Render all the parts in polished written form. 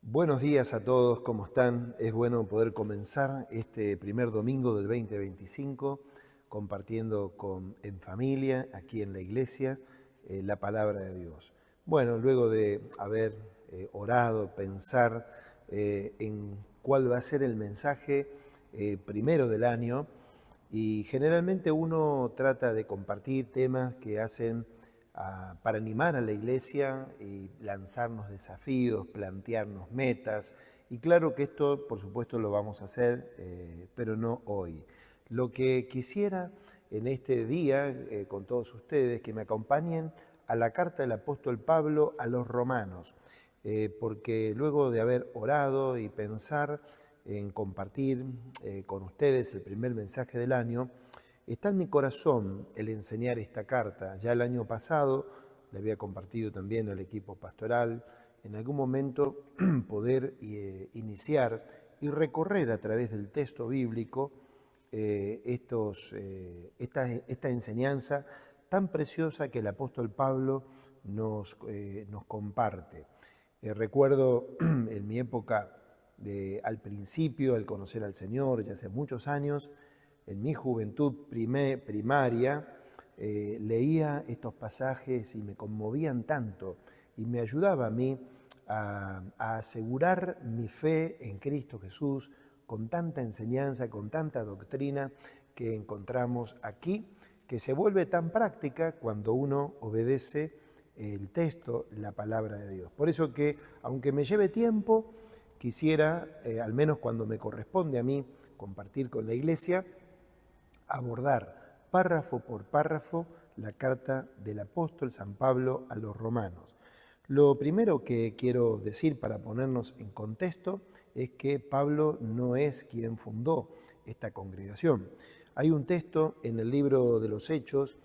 Buenos días a todos, ¿cómo están? Es bueno poder comenzar este primer domingo del 2025 compartiendo en familia, aquí en la iglesia, la palabra de Dios. Bueno, luego de haber orado, pensar en cuál va a ser el mensaje primero del año, y generalmente uno trata de compartir temas que hacen para animar a la iglesia y lanzarnos desafíos, plantearnos metas. Y claro que esto, por supuesto, lo vamos a hacer, pero no hoy. Lo que quisiera en este día, con todos ustedes, que me acompañen a la carta del apóstol Pablo a los romanos, porque luego de haber orado y pensar en compartir con ustedes el primer mensaje del año, está en mi corazón el enseñar esta carta. Ya el año pasado le había compartido también al equipo pastoral, en algún momento poder iniciar y recorrer a través del texto bíblico esta enseñanza tan preciosa que el apóstol Pablo nos comparte. Recuerdo en mi época al principio, al conocer al Señor, ya hace muchos años, en mi juventud primaria, leía estos pasajes y me conmovían tanto y me ayudaba a mí a asegurar mi fe en Cristo Jesús con tanta enseñanza, con tanta doctrina que encontramos aquí, que se vuelve tan práctica cuando uno obedece el texto, la palabra de Dios. Por eso que, aunque me lleve tiempo, quisiera, al menos cuando me corresponde a mí compartir con la iglesia, abordar párrafo por párrafo la carta del apóstol San Pablo a los romanos. Lo primero que quiero decir para ponernos en contexto es que Pablo no es quien fundó esta congregación. Hay un texto en el libro de los Hechos,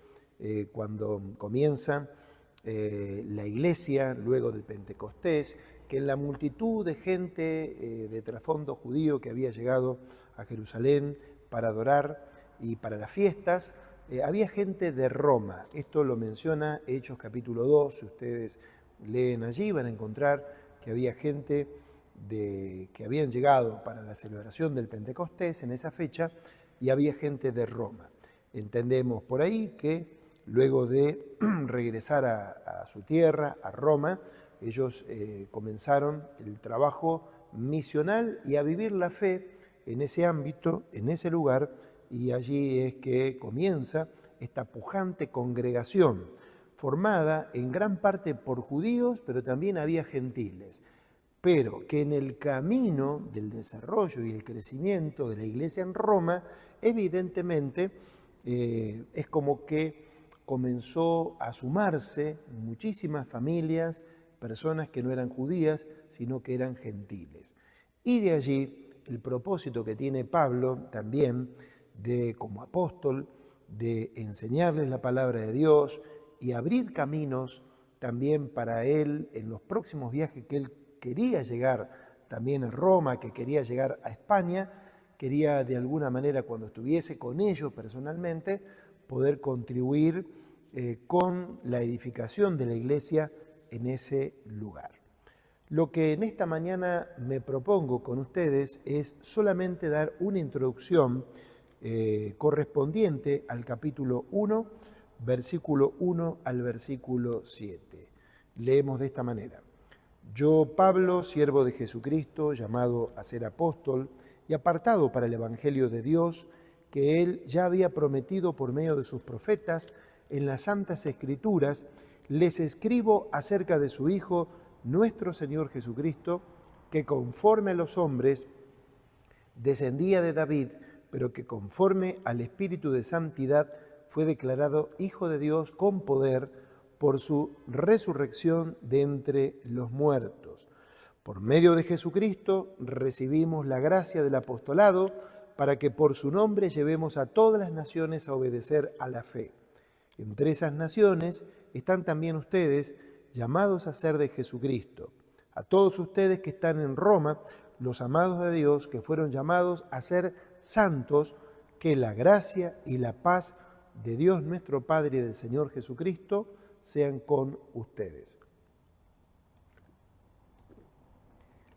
cuando comienza la iglesia, luego del Pentecostés, que en la multitud de gente de trasfondo judío que había llegado a Jerusalén para adorar y para las fiestas, había gente de Roma. Esto lo menciona Hechos capítulo 2, si ustedes leen allí van a encontrar que había gente que habían llegado para la celebración del Pentecostés en esa fecha y había gente de Roma. Entendemos por ahí que luego de regresar a su tierra, a Roma, ellos comenzaron el trabajo misional y a vivir la fe en ese ámbito, en ese lugar, y allí es que comienza esta pujante congregación, formada en gran parte por judíos, pero también había gentiles, pero que en el camino del desarrollo y el crecimiento de la iglesia en Roma, evidentemente es como que comenzó a sumarse muchísimas familias, personas que no eran judías, sino que eran gentiles. Y de allí el propósito que tiene Pablo también como apóstol, de enseñarles la palabra de Dios y abrir caminos también para él en los próximos viajes que él quería llegar también a Roma, que quería llegar a España, quería de alguna manera cuando estuviese con ellos personalmente poder contribuir con la edificación de la iglesia en ese lugar. Lo que en esta mañana me propongo con ustedes es solamente dar una introducción correspondiente al capítulo 1, versículo 1 al versículo 7. Leemos de esta manera. Yo, Pablo, siervo de Jesucristo, llamado a ser apóstol y apartado para el Evangelio de Dios, que Él ya había prometido por medio de sus profetas en las Santas Escrituras, les escribo acerca de su Hijo, nuestro Señor Jesucristo, que conforme a los hombres descendía de David, pero que conforme al Espíritu de Santidad fue declarado Hijo de Dios con poder por su resurrección de entre los muertos. Por medio de Jesucristo recibimos la gracia del apostolado para que por su nombre llevemos a todas las naciones a obedecer a la fe. Entre esas naciones están también ustedes, llamados a ser de Jesucristo. A todos ustedes que están en Roma, los amados de Dios, que fueron llamados a ser santos, que la gracia y la paz de Dios nuestro Padre y del Señor Jesucristo sean con ustedes.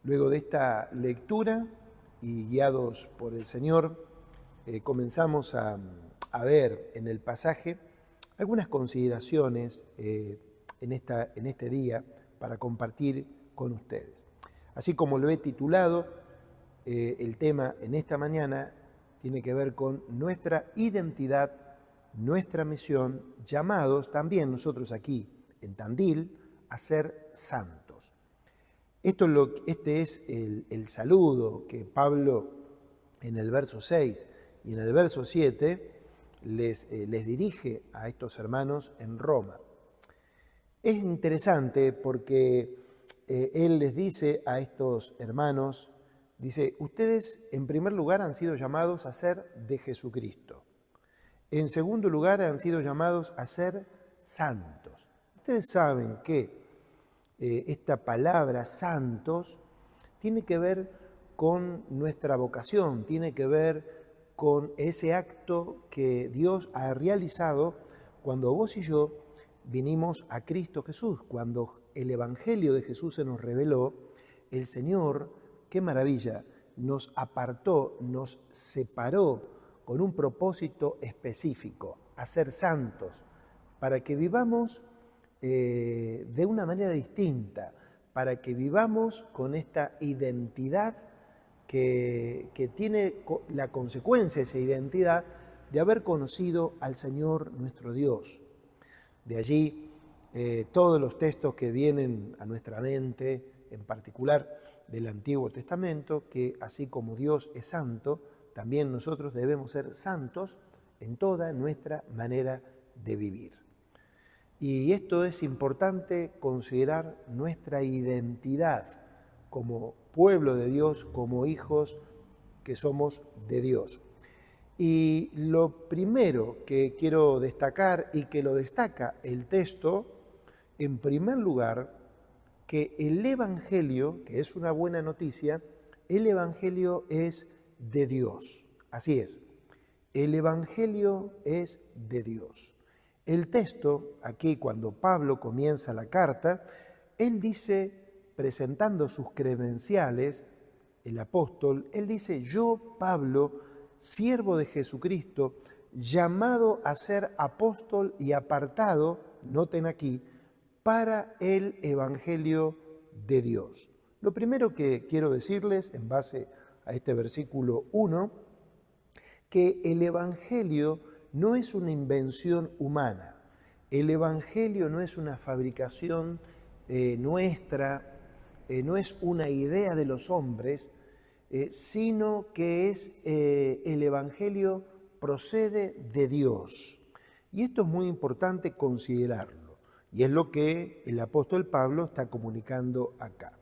Luego de esta lectura y guiados por el Señor, comenzamos a ver en el pasaje algunas consideraciones en este día para compartir con ustedes. Así como lo he titulado, el tema en esta mañana tiene que ver con nuestra identidad, nuestra misión, llamados también nosotros aquí en Tandil a ser santos. Este es el saludo que Pablo en el verso 6 y en el verso 7 les dirige a estos hermanos en Roma. Es interesante porque él les dice a estos hermanos, dice, ustedes en primer lugar han sido llamados a ser de Jesucristo. En segundo lugar han sido llamados a ser santos. Ustedes saben que esta palabra santos tiene que ver con nuestra vocación, tiene que ver con ese acto que Dios ha realizado cuando vos y yo vinimos a Cristo Jesús. Cuando el Evangelio de Jesús se nos reveló, el Señor, qué maravilla, nos apartó, nos separó con un propósito específico, a ser santos, para que vivamos de una manera distinta, para que vivamos con esta identidad que tiene la consecuencia, esa identidad, de haber conocido al Señor nuestro Dios. De allí todos los textos que vienen a nuestra mente, en particular del Antiguo Testamento, que así como Dios es santo, también nosotros debemos ser santos en toda nuestra manera de vivir. Y esto es importante considerar nuestra identidad como pueblo de Dios, como hijos que somos de Dios. Y lo primero que quiero destacar y que lo destaca el texto, en primer lugar, que el Evangelio, que es una buena noticia, el Evangelio es de Dios. Así es, el Evangelio es de Dios. El texto, aquí cuando Pablo comienza la carta, él dice, presentando sus credenciales, el apóstol, él dice, yo, Pablo, siervo de Jesucristo, llamado a ser apóstol y apartado, noten aquí, para el Evangelio de Dios. Lo primero que quiero decirles, en base a este versículo 1, que el Evangelio no es una invención humana, el Evangelio no es una fabricación nuestra, no es una idea de los hombres, sino que el Evangelio procede de Dios. Y esto es muy importante considerarlo, y es lo que el apóstol Pablo está comunicando acá.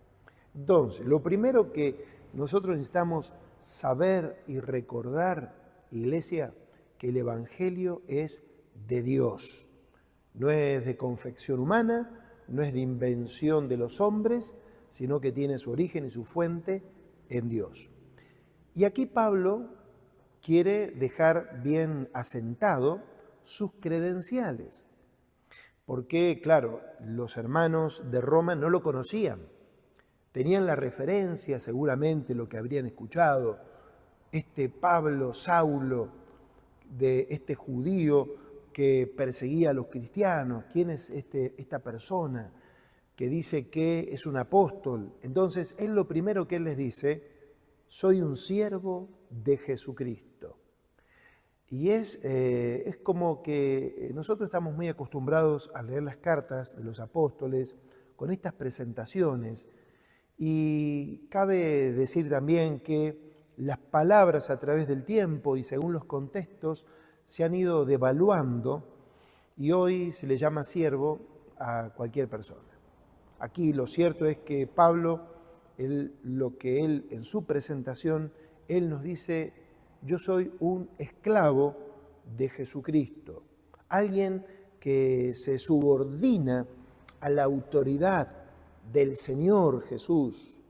Entonces, lo primero que nosotros necesitamos saber y recordar, iglesia, que el Evangelio es de Dios. No es de confección humana, no es de invención de los hombres, sino que tiene su origen y su fuente en Dios. Y aquí Pablo quiere dejar bien asentado sus credenciales, porque, claro, los hermanos de Roma no lo conocían, tenían la referencia, seguramente lo que habrían escuchado, este Pablo, Saulo, de este judío que perseguía a los cristianos, ¿quién es esta persona que dice que es un apóstol? Entonces, él lo primero que él les dice, soy un siervo de Jesucristo. Y es como que nosotros estamos muy acostumbrados a leer las cartas de los apóstoles con estas presentaciones, y cabe decir también que las palabras a través del tiempo y según los contextos se han ido devaluando y hoy se le llama siervo a cualquier persona. Aquí lo cierto es que Pablo, lo que él en su presentación, él nos dice, yo soy un esclavo de Jesucristo, alguien que se subordina a la autoridad del Señor Jesús,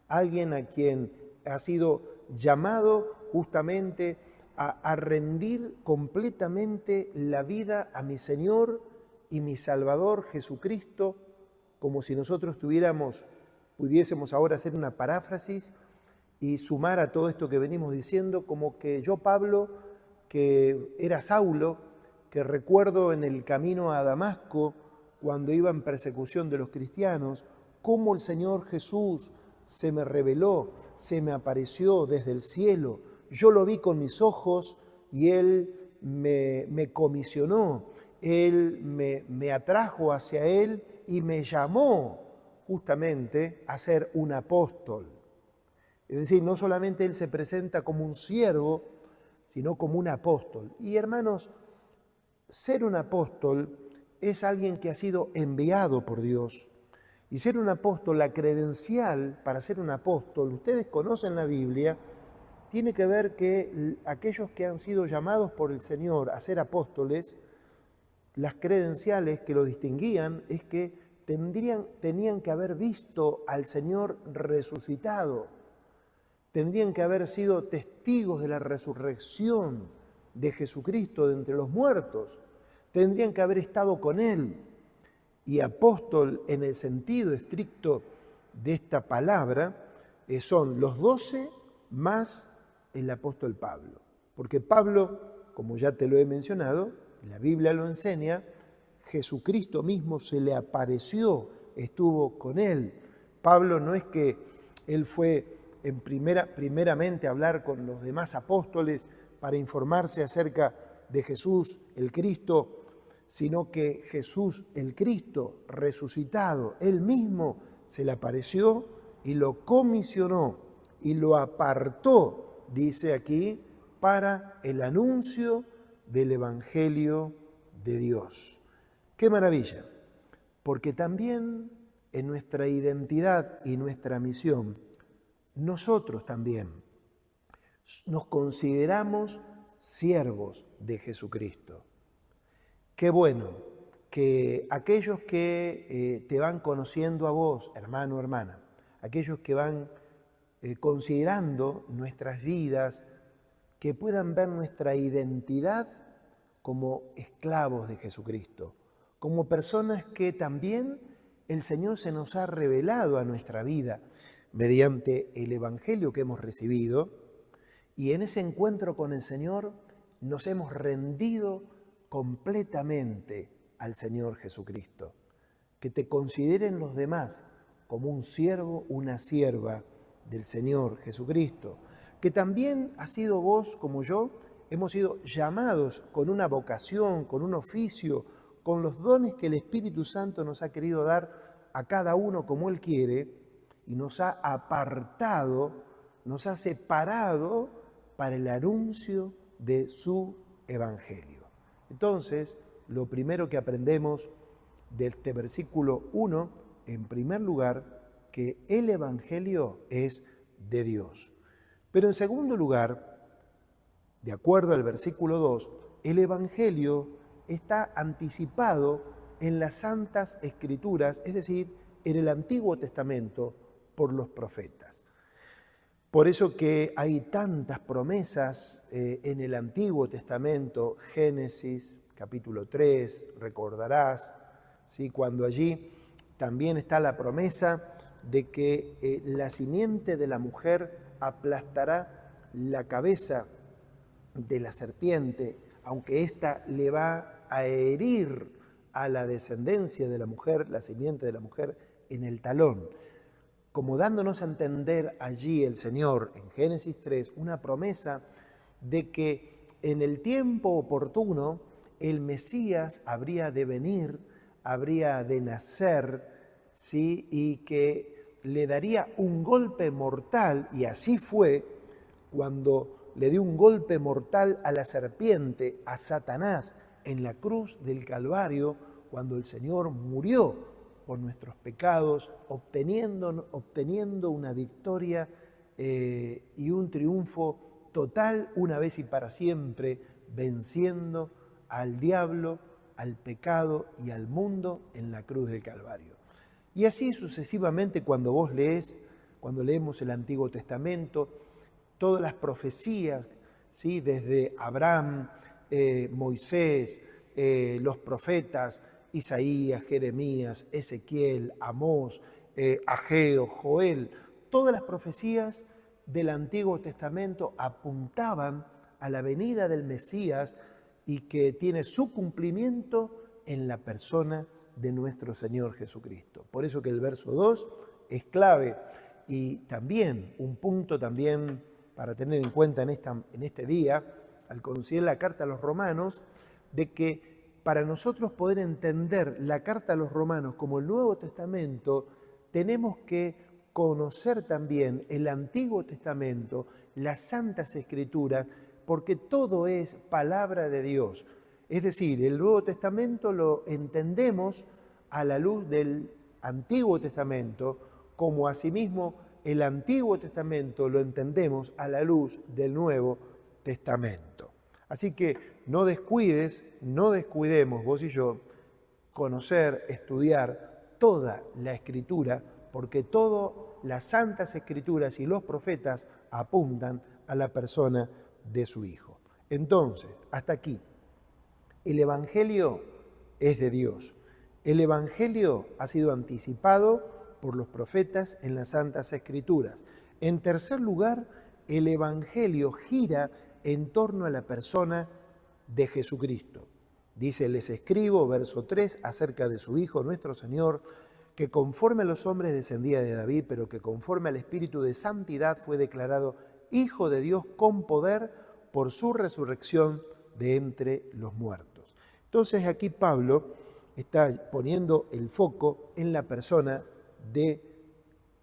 alguien a quien ha sido llamado justamente a rendir completamente la vida a mi Señor y mi Salvador Jesucristo, como si nosotros tuviéramos pudiésemos ahora hacer una paráfrasis y sumar a todo esto que venimos diciendo, como que yo, Pablo, que era Saulo, que recuerdo en el camino a Damasco, cuando iba en persecución de los cristianos, cómo el Señor Jesús se me reveló, se me apareció desde el cielo. Yo lo vi con mis ojos y Él me comisionó, Él me atrajo hacia Él y me llamó justamente a ser un apóstol. Es decir, no solamente Él se presenta como un siervo, sino como un apóstol. Y hermanos, ser un apóstol es alguien que ha sido enviado por Dios. Y ser un apóstol, la credencial para ser un apóstol, ustedes conocen la Biblia, tiene que ver que aquellos que han sido llamados por el Señor a ser apóstoles, las credenciales que lo distinguían es que tenían que haber visto al Señor resucitado, tendrían que haber sido testigos de la resurrección de Jesucristo de entre los muertos, tendrían que haber estado con Él. Y apóstol en el sentido estricto de esta palabra son los 12 más el apóstol Pablo. Porque Pablo, como ya te lo he mencionado, la Biblia lo enseña, Jesucristo mismo se le apareció, estuvo con él. Pablo no es que él fue primeramente a hablar con los demás apóstoles para informarse acerca de Jesús el Cristo, sino que Jesús el Cristo resucitado, Él mismo se le apareció y lo comisionó y lo apartó, dice aquí, para el anuncio del Evangelio de Dios. ¡Qué maravilla! Porque también en nuestra identidad y nuestra misión, nosotros también nos consideramos siervos de Jesucristo. Qué bueno que aquellos que te van conociendo a vos, hermano, hermana, aquellos que van considerando nuestras vidas, que puedan ver nuestra identidad como esclavos de Jesucristo, como personas que también el Señor se nos ha revelado a nuestra vida mediante el Evangelio que hemos recibido, y en ese encuentro con el Señor nos hemos rendido completamente al Señor Jesucristo. Que te consideren los demás como un siervo, una sierva del Señor Jesucristo. Que también has sido vos, como yo, hemos sido llamados con una vocación, con un oficio, con los dones que el Espíritu Santo nos ha querido dar a cada uno como Él quiere, y nos ha apartado, nos ha separado para el anuncio de su Evangelio. Entonces, lo primero que aprendemos de este versículo 1, en primer lugar, que el Evangelio es de Dios. Pero en segundo lugar, de acuerdo al versículo 2, el Evangelio está anticipado en las Santas Escrituras, es decir, en el Antiguo Testamento, por los profetas. Por eso que hay tantas promesas en el Antiguo Testamento, Génesis, capítulo 3, recordarás, ¿sí? Cuando allí también está la promesa de que la simiente de la mujer aplastará la cabeza de la serpiente, aunque ésta le va a herir a la descendencia de la mujer, la simiente de la mujer, en el talón. Como dándonos a entender allí el Señor, en Génesis 3, una promesa de que en el tiempo oportuno el Mesías habría de venir, habría de nacer, ¿sí? Y que le daría un golpe mortal, y así fue cuando le dio un golpe mortal a la serpiente, a Satanás, en la cruz del Calvario, cuando el Señor murió por nuestros pecados, obteniendo una victoria y un triunfo total una vez y para siempre, venciendo al diablo, al pecado y al mundo en la cruz del Calvario. Y así sucesivamente cuando cuando leemos el Antiguo Testamento, todas las profecías, ¿sí? Desde Abraham, Moisés, los profetas, Isaías, Jeremías, Ezequiel, Amós, Ageo, Joel, todas las profecías del Antiguo Testamento apuntaban a la venida del Mesías y que tiene su cumplimiento en la persona de nuestro Señor Jesucristo. Por eso que el verso 2 es clave y también un punto también para tener en cuenta en este día, al considerar la carta a los romanos, de que para nosotros poder entender la carta a los romanos como el Nuevo Testamento, tenemos que conocer también el Antiguo Testamento, las Santas Escrituras, porque todo es palabra de Dios. Es decir, el Nuevo Testamento lo entendemos a la luz del Antiguo Testamento, como asimismo el Antiguo Testamento lo entendemos a la luz del Nuevo Testamento. Así que no descuidemos vos y yo, conocer, estudiar toda la Escritura, porque todas las Santas Escrituras y los profetas apuntan a la persona de su Hijo. Entonces, hasta aquí, el Evangelio es de Dios. El Evangelio ha sido anticipado por los profetas en las Santas Escrituras. En tercer lugar, el Evangelio gira en torno a la persona de Jesucristo. Dice, les escribo, verso 3, acerca de su Hijo, nuestro Señor, que conforme a los hombres descendía de David, pero que conforme al Espíritu de santidad fue declarado Hijo de Dios con poder por su resurrección de entre los muertos. Entonces aquí Pablo está poniendo el foco en la persona de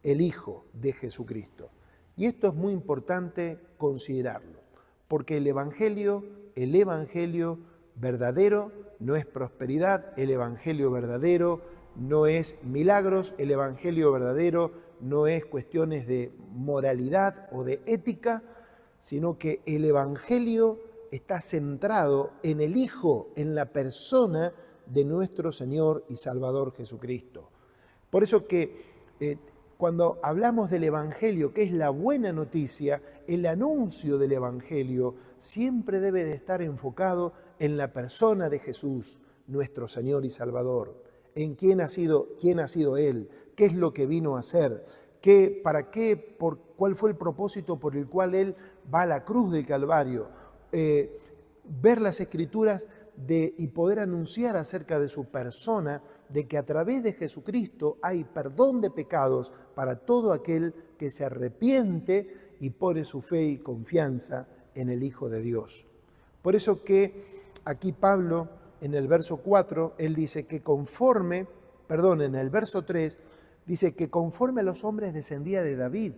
el Hijo de Jesucristo. Y esto es muy importante considerarlo, porque el Evangelio verdadero no es prosperidad, el Evangelio verdadero no es milagros, el Evangelio verdadero no es cuestiones de moralidad o de ética, sino que el Evangelio está centrado en el Hijo, en la persona de nuestro Señor y Salvador Jesucristo. Por eso que cuando hablamos del Evangelio, que es la buena noticia, el anuncio del Evangelio siempre debe de estar enfocado en la persona de Jesús, nuestro Señor y Salvador, en quién ha sido Él, qué es lo que vino a hacer, cuál fue el propósito por el cual Él va a la cruz del Calvario, ver las Escrituras y poder anunciar acerca de su persona, de que a través de Jesucristo hay perdón de pecados para todo aquel que se arrepiente y pone su fe y confianza en el Hijo de Dios. Por eso que aquí Pablo, en el verso 4, él dice que en el verso 3, dice que conforme a los hombres descendía de David,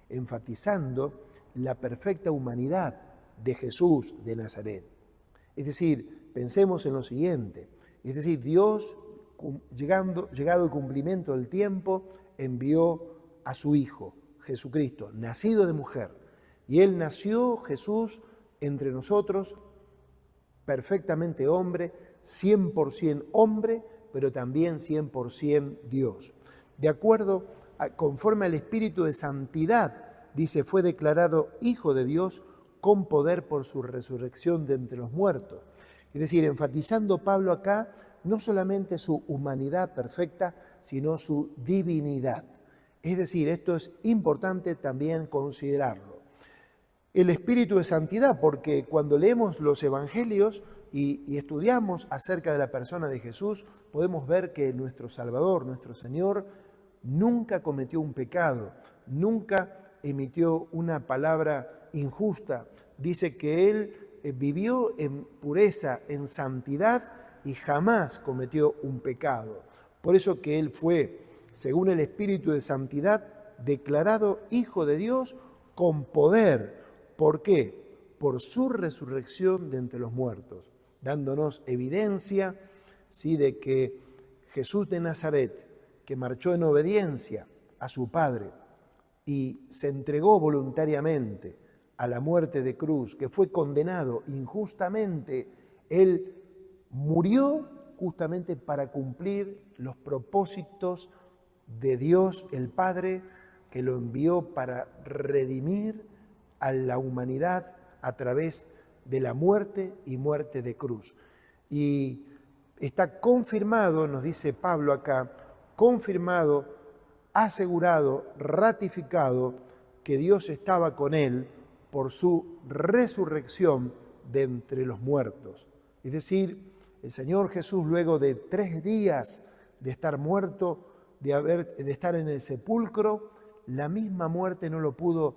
enfatizando la perfecta humanidad de Jesús de Nazaret. Es decir, pensemos en lo siguiente, es decir, Dios, llegado el cumplimiento del tiempo, envió a su Hijo, Jesucristo, nacido de mujer. Y Él nació, Jesús, entre nosotros, perfectamente hombre, 100% hombre, pero también 100% Dios. Conforme al Espíritu de santidad, dice, fue declarado Hijo de Dios con poder por su resurrección de entre los muertos. Es decir, enfatizando Pablo acá no solamente su humanidad perfecta, sino su divinidad. Es decir, esto es importante también considerarlo. El Espíritu de santidad, porque cuando leemos los Evangelios y estudiamos acerca de la persona de Jesús, podemos ver que nuestro Salvador, nuestro Señor, nunca cometió un pecado, nunca emitió una palabra injusta. Dice que Él vivió en pureza, en santidad y jamás cometió un pecado. Por eso que Él fue, según el Espíritu de santidad, declarado Hijo de Dios con poder. ¿Por qué? Por su resurrección de entre los muertos, dándonos evidencia, ¿sí?, de que Jesús de Nazaret, que marchó en obediencia a su Padre y se entregó voluntariamente a la muerte de cruz, que fue condenado injustamente, Él murió justamente para cumplir los propósitos de Dios el Padre, que lo envió para redimir a la humanidad a través de la muerte y muerte de cruz. Y está confirmado, nos dice Pablo acá, confirmado asegurado, ratificado que Dios estaba con él por su resurrección de entre los muertos. Es decir, el Señor Jesús, luego de 3 días de estar muerto, de estar en el sepulcro, la misma muerte no lo pudo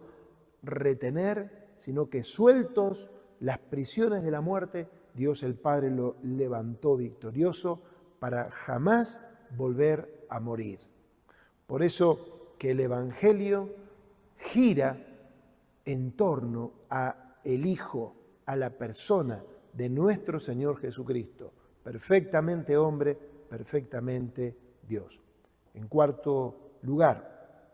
retener, sino que sueltos las prisiones de la muerte, Dios el Padre lo levantó victorioso para jamás volver a morir. Por eso que el Evangelio gira en torno a el Hijo, a la persona de nuestro Señor Jesucristo, perfectamente hombre, perfectamente Dios. En cuarto lugar,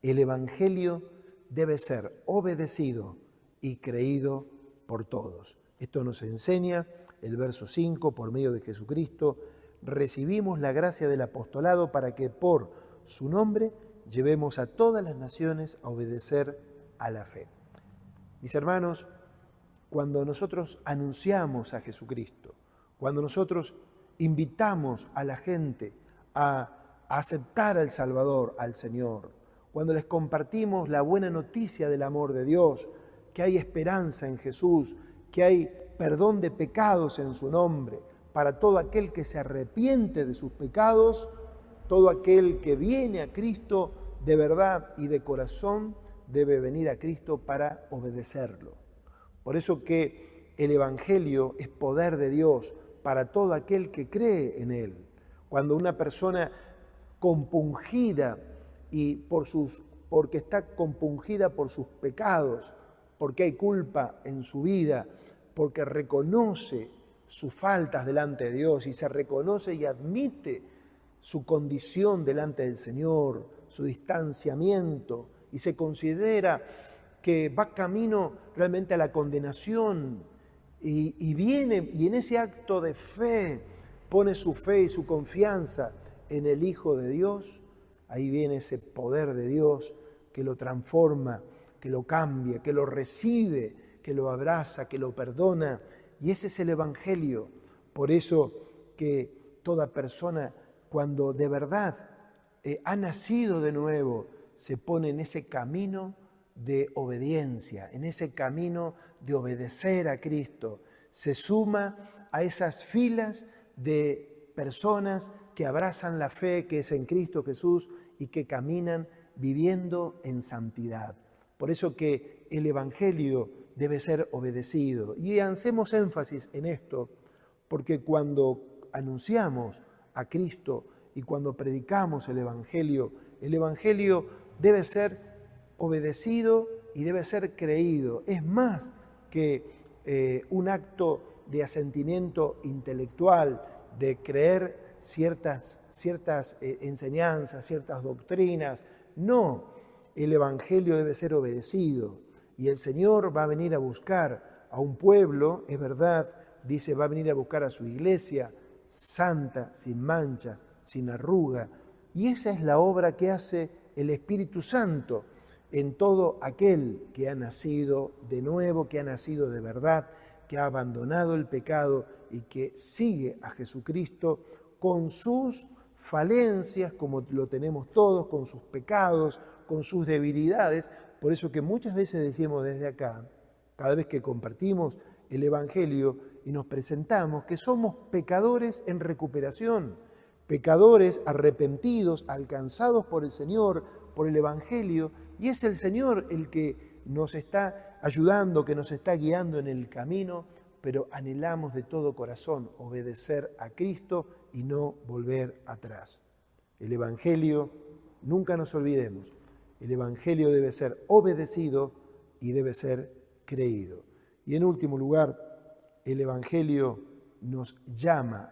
el Evangelio debe ser obedecido y creído por todos. Esto nos enseña el verso 5, por medio de Jesucristo, recibimos la gracia del apostolado para que por su nombre llevemos a todas las naciones a obedecer a la fe. Mis hermanos, cuando nosotros anunciamos a Jesucristo, cuando nosotros invitamos a la gente a aceptar al Salvador, al Señor, cuando les compartimos la buena noticia del amor de Dios, que hay esperanza en Jesús, que hay perdón de pecados en su nombre, para todo aquel que se arrepiente de sus pecados, todo aquel que viene a Cristo de verdad y de corazón, debe venir a Cristo para obedecerlo. Por eso que el Evangelio es poder de Dios para todo aquel que cree en Él. Cuando una persona compungida porque está compungida por sus pecados, porque hay culpa en su vida, porque reconoce sus faltas delante de Dios y se reconoce y admite su condición delante del Señor, su distanciamiento, y se considera que va camino realmente a la condenación y viene y en ese acto de fe pone su fe y su confianza en el Hijo de Dios, ahí viene ese poder de Dios que lo transforma, que lo cambia, que lo recibe, que lo abraza, que lo perdona. Y ese es el Evangelio. Por eso que toda persona, cuando de verdad ha nacido de nuevo, se pone en ese camino de obediencia, en ese camino de obedecer a Cristo. Se suma a esas filas de personas que abrazan la fe que es en Cristo Jesús y que caminan viviendo en santidad. Por eso que el Evangelio debe ser obedecido. Y hacemos énfasis en esto, porque cuando anunciamos a Cristo y cuando predicamos el Evangelio debe ser obedecido y debe ser creído. Es más que un acto de asentimiento intelectual, de creer ciertas enseñanzas, ciertas doctrinas. No, el Evangelio debe ser obedecido. Y el Señor va a venir a buscar a un pueblo, es verdad, dice, va a venir a buscar a su iglesia santa, sin mancha, sin arruga. Y esa es la obra que hace el Espíritu Santo en todo aquel que ha nacido de nuevo, que ha nacido de verdad, que ha abandonado el pecado y que sigue a Jesucristo con sus falencias, como lo tenemos todos, con sus pecados, con sus debilidades. Por eso que muchas veces decimos desde acá, cada vez que compartimos el Evangelio y nos presentamos, que somos pecadores en recuperación, pecadores arrepentidos, alcanzados por el Señor, por el Evangelio, y es el Señor el que nos está ayudando, que nos está guiando en el camino, pero anhelamos de todo corazón obedecer a Cristo y no volver atrás. El Evangelio, nunca nos olvidemos, el Evangelio debe ser obedecido y debe ser creído. Y en último lugar, el Evangelio nos llama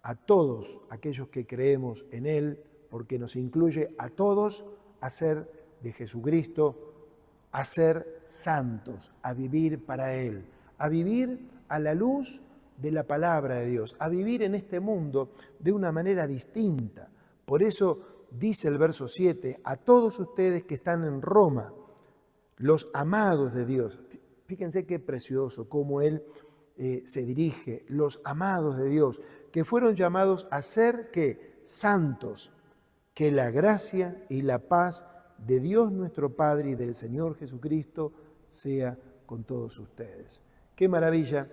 a todos aquellos que creemos en Él, porque nos incluye a todos a ser de Jesucristo, a ser santos, a vivir para Él, a vivir a la luz de la palabra de Dios, a vivir en este mundo de una manera distinta. Por eso dice el verso 7, a todos ustedes que están en Roma, los amados de Dios. Fíjense qué precioso cómo Él se dirige, los amados de Dios, que fueron llamados a ser ¿qué? Santos, Que la gracia y la paz de Dios nuestro Padre y del Señor Jesucristo sea con todos ustedes. Qué maravilla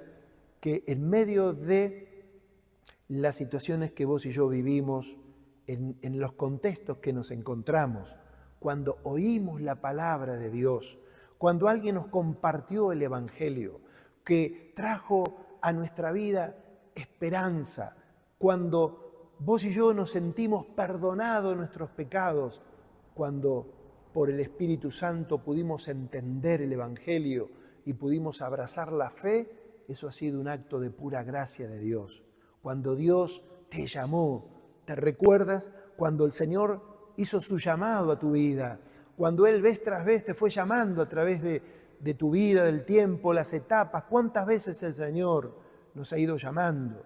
que en medio de las situaciones que vos y yo vivimos, en los contextos que nos encontramos, cuando oímos la palabra de Dios, cuando alguien nos compartió el Evangelio, que trajo a nuestra vida esperanza, cuando vos y yo nos sentimos perdonados de nuestros pecados, cuando por el Espíritu Santo pudimos entender el Evangelio y pudimos abrazar la fe, eso ha sido un acto de pura gracia de Dios. Cuando Dios te llamó, ¿te recuerdas? Cuando el Señor hizo su llamado a tu vida, cuando Él vez tras vez te fue llamando a través de tu vida, del tiempo, las etapas, ¿cuántas veces el Señor nos ha ido llamando?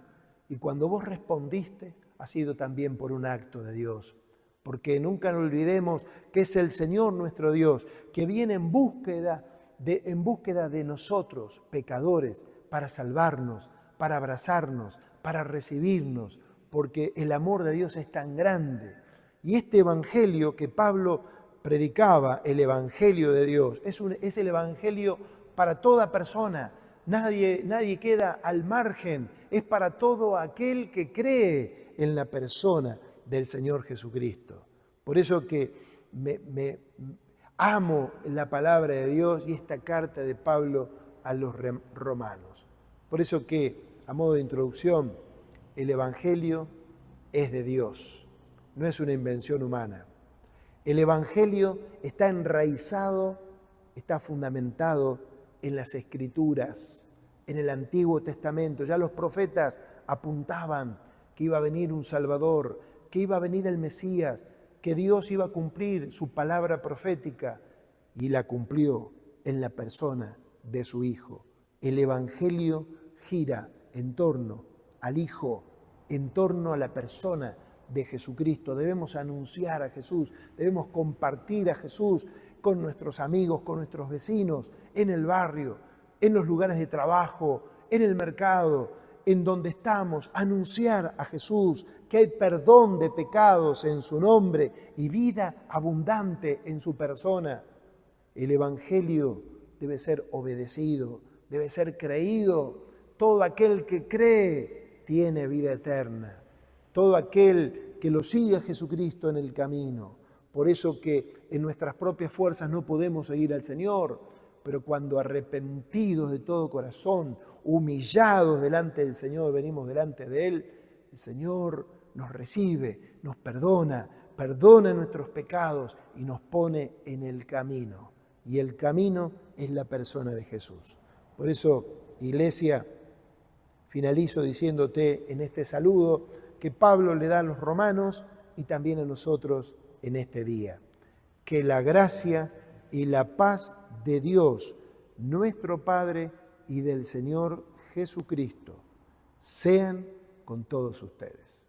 Y cuando vos respondiste, ha sido también por un acto de Dios. Porque nunca nos olvidemos que es el Señor nuestro Dios, que viene en búsqueda de nosotros, pecadores, para salvarnos, para abrazarnos, para recibirnos, porque el amor de Dios es tan grande. Y este Evangelio que Pablo predicaba, el Evangelio de Dios, es el Evangelio para toda persona. Nadie queda al margen, es para todo aquel que cree en la persona del Señor Jesucristo. Por eso que me amo la palabra de Dios y esta carta de Pablo a los romanos. Por eso que, a modo de introducción, el Evangelio es de Dios, no es una invención humana. El Evangelio está enraizado, está fundamentado en las Escrituras, en el Antiguo Testamento. Ya los profetas apuntaban que iba a venir un Salvador, que iba a venir el Mesías, que Dios iba a cumplir su palabra profética, y la cumplió en la persona de su Hijo. El Evangelio gira en torno al Hijo, en torno a la persona de Jesucristo. Debemos anunciar a Jesús, debemos compartir a Jesús con nuestros amigos, con nuestros vecinos, en el barrio, en los lugares de trabajo, en el mercado, en donde estamos, anunciar a Jesús que hay perdón de pecados en su nombre y vida abundante en su persona. El Evangelio debe ser obedecido, debe ser creído. Todo aquel que cree tiene vida eterna. Todo aquel que lo sigue a Jesucristo en el camino. Por eso que en nuestras propias fuerzas no podemos seguir al Señor, pero cuando arrepentidos de todo corazón, humillados delante del Señor, venimos delante de Él, el Señor nos recibe, nos perdona nuestros pecados y nos pone en el camino. Y el camino es la persona de Jesús. Por eso, Iglesia, finalizo diciéndote en este saludo que Pablo le da a los romanos y también a nosotros en este día. Que la gracia y la paz de Dios, nuestro Padre, y del Señor Jesucristo sean con todos ustedes.